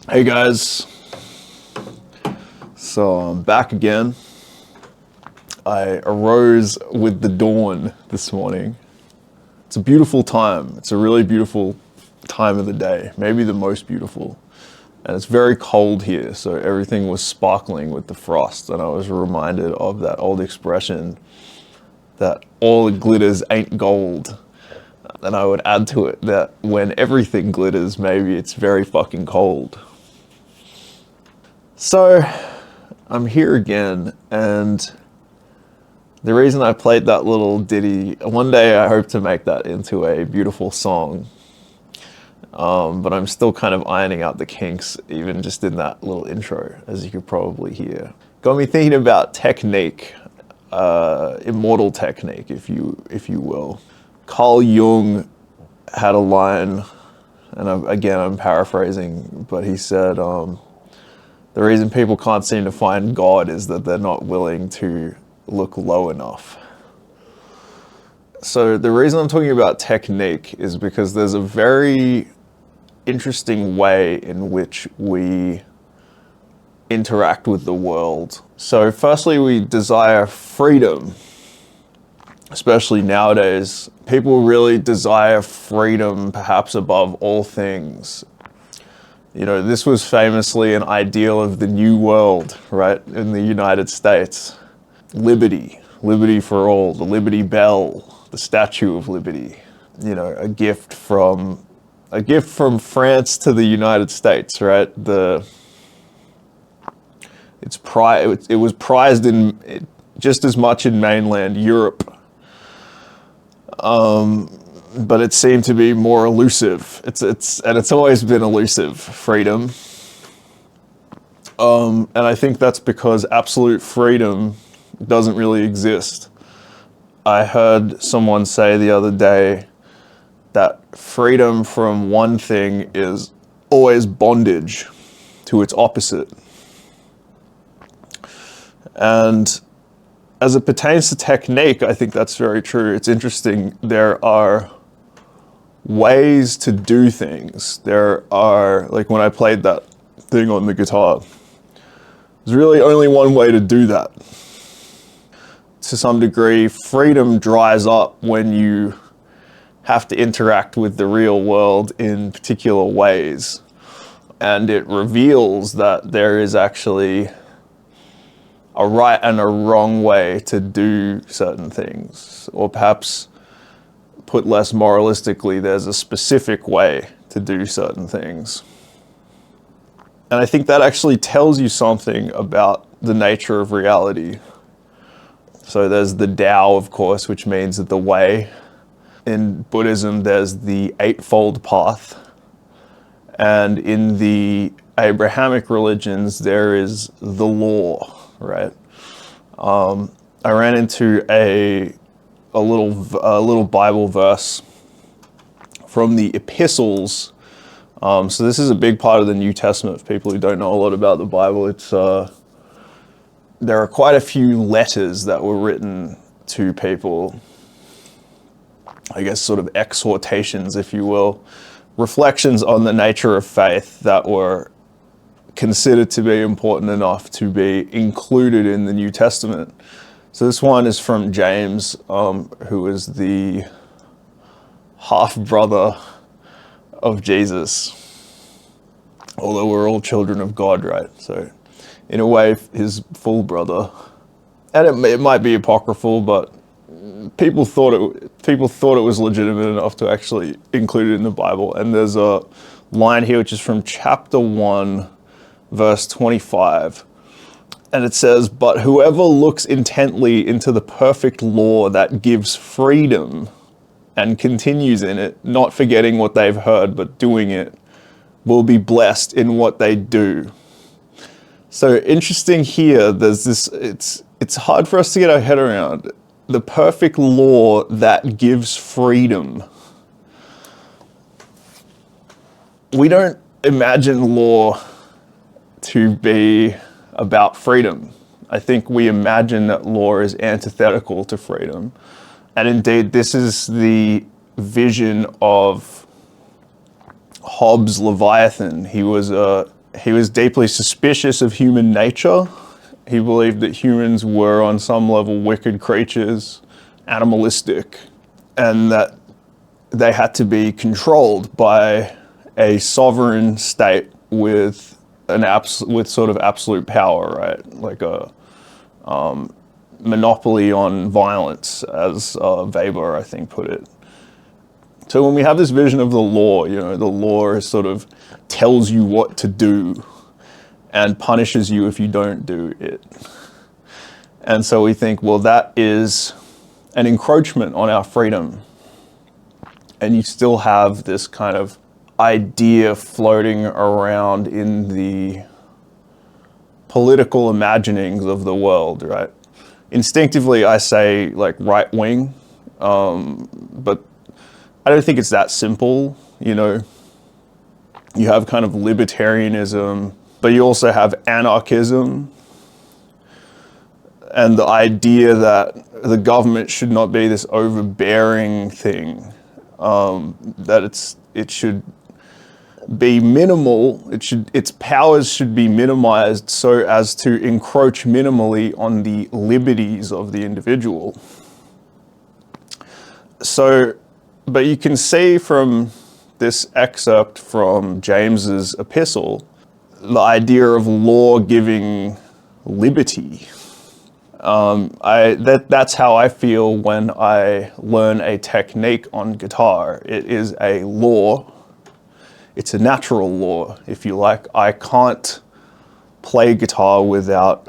Hey guys, so I'm back again. I arose with the dawn this morning. It's a beautiful time. It's a really beautiful time of the day, maybe the most beautiful. And it's very cold here, so everything was sparkling with the frost. And I was reminded of that old expression that all that glitters ain't gold. And I would add to it that when everything glitters, maybe it's very fucking cold. So I'm here again, and the reason I played that little ditty, one day I hope to make that into a beautiful song, but I'm still kind of ironing out the kinks, even just in that little intro, as you could probably hear. Got me thinking about technique, Immortal Technique, if you will. Carl Jung had a line, and I'm paraphrasing, but he said, the reason people can't seem to find God is that they're not willing to look low enough. So the reason I'm talking about technique is because there's a very interesting way in which we interact with the world. So firstly, we desire freedom, especially nowadays. People really desire freedom perhaps above all things. You know, this was famously an ideal of the New World, right, in the United States. Liberty, liberty for all, the Liberty Bell, the Statue of Liberty. You know, a gift from France to the United States, right? It was prized in just as much in mainland Europe. But it seemed to be more elusive. It's always been elusive, freedom. And I think that's because absolute freedom doesn't really exist. I heard someone say the other day that freedom from one thing is always bondage to its opposite. And as it pertains to technique, I think that's very true. It's interesting. There are ways to do things. There are, like when I played that thing on the guitar, there's really only one way to do that. To some degree, freedom dries up when you have to interact with the real world in particular ways. And it reveals that there is actually a right and a wrong way to do certain things. Or perhaps, put less moralistically, there's a specific way to do certain things. And I think that actually tells you something about the nature of reality. So there's the Tao, of course, which means the way. In Buddhism, there's the Eightfold Path. And in the Abrahamic religions, there is the law, right? I ran into a little Bible verse from the epistles. So this is a big part of the New Testament for people who don't know a lot about the Bible. There are quite a few letters that were written to people, I guess sort of exhortations, if you will, reflections on the nature of faith that were considered to be important enough to be included in the New Testament. So this one is from James, who is the half-brother of Jesus. Although we're all children of God, right? So in a way, his full brother. And it might be apocryphal, but people thought it was legitimate enough to actually include it in the Bible. And there's a line here which is from chapter 1, verse 25. And it says, "But whoever looks intently into the perfect law that gives freedom and continues in it, not forgetting what they've heard, but doing it, will be blessed in what they do." So interesting here, there's this, it's hard for us to get our head around. The perfect law that gives freedom. We don't imagine law to be about freedom. I think we imagine that law is antithetical to freedom. And indeed, this is the vision of Hobbes' Leviathan. He was a He was deeply suspicious of human nature. He believed that humans were on some level wicked creatures, animalistic, and that they had to be controlled by a sovereign state with with sort of absolute power, right? Like a monopoly on violence, as Weber, I think, put it. So when we have this vision of the law, the law sort of tells you what to do and punishes you if you don't do it. And so we think, well, that is an encroachment on our freedom. And you still have this kind of idea floating around in the political imaginings of the world, right? Instinctively, I say like right wing, but I don't think it's that simple. You have kind of libertarianism, but you also have anarchism and the idea that the government should not be this overbearing thing, that it should be minimal. Its powers should be minimized so as to encroach minimally on the liberties of the individual. So, but you can see from this excerpt from James's epistle, the idea of law giving liberty. That's how I feel when I learn a technique on guitar. It is a law. It's a natural law, if you like. I can't play guitar without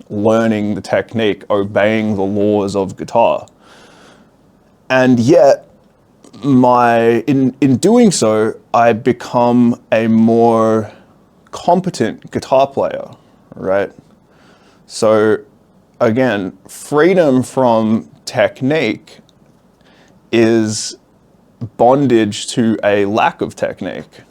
learning the technique, obeying the laws of guitar. And yet, in doing so, I become a more competent guitar player, right? So again, freedom from technique is bondage to a lack of technique.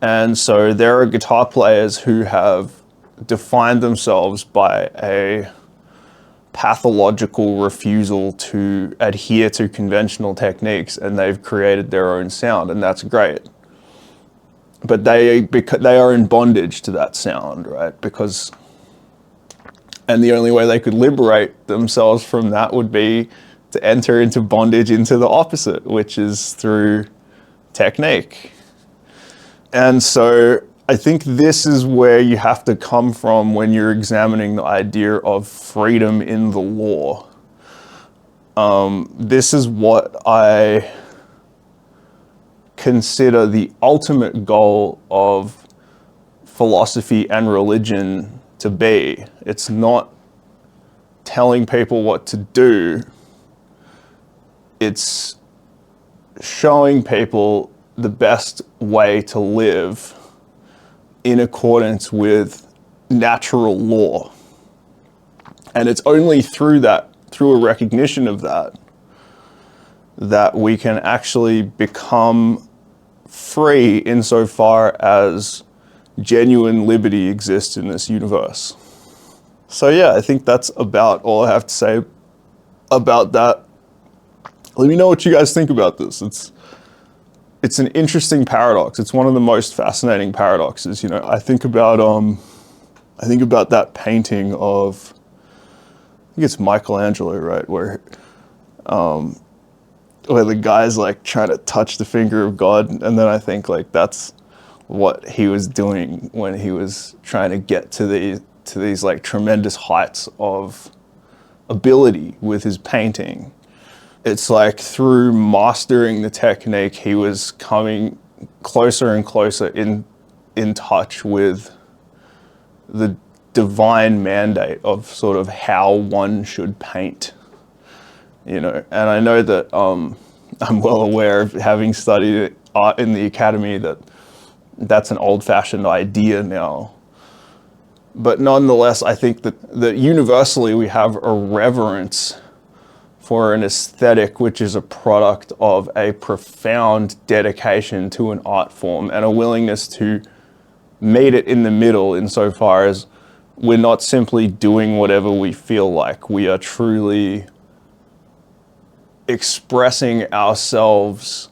And so there are guitar players who have defined themselves by a pathological refusal to adhere to conventional techniques, and they've created their own sound, and that's great. But they are in bondage to that sound, right? And the only way they could liberate themselves from that would be to enter into bondage into the opposite, which is through technique. And so I think this is where you have to come from when you're examining the idea of freedom in the law. This is what I consider the ultimate goal of philosophy and religion to be. It's not telling people what to do. It's showing people the best way to live in accordance with natural law. And it's only through a recognition of that we can actually become free insofar as genuine liberty exists in this universe. So yeah, I think that's about all I have to say about that. Let me know what you guys think about this. It's an interesting paradox. It's one of the most fascinating paradoxes. I think about that painting of, I think it's Michelangelo, right, where the guy's like trying to touch the finger of God, and then I think like that's what he was doing when he was trying to get to these like tremendous heights of ability with his painting. It's like through mastering the technique, he was coming closer and closer in touch with the divine mandate of sort of how one should paint, And I know that I'm well aware of, having studied art in the academy, that's an old-fashioned idea now. But nonetheless, I think that universally we have a reverence for an aesthetic which is a product of a profound dedication to an art form and a willingness to meet it in the middle, insofar as we're not simply doing whatever we feel like. We are truly expressing ourselves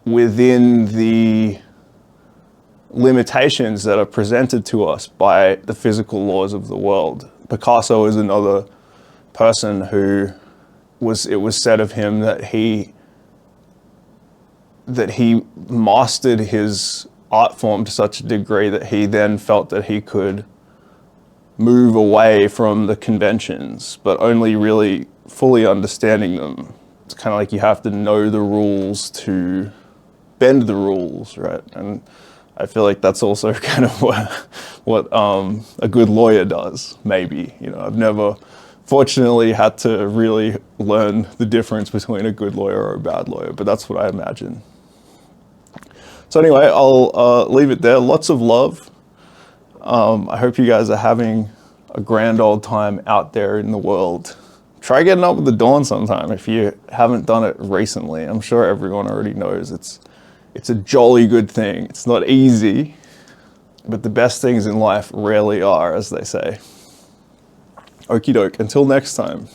within the limitations that are presented to us by the physical laws of the world. Picasso is another person who it was said of him that he mastered his art form to such a degree that he then felt that he could move away from the conventions, but only really fully understanding them. It's kind of like you have to know the rules to bend the rules, right? And I feel like that's also kind of what a good lawyer does, maybe. You know, I've never, fortunately, had to really learn the difference between a good lawyer or a bad lawyer, but that's what I imagine. So anyway, I'll leave it there. Lots of love. I hope you guys are having a grand old time out there in the world. Try getting up with the dawn sometime if you haven't done it recently. I'm sure everyone already knows it's a jolly good thing. It's not easy, but the best things in life rarely are, as they say. Okie doke, until next time.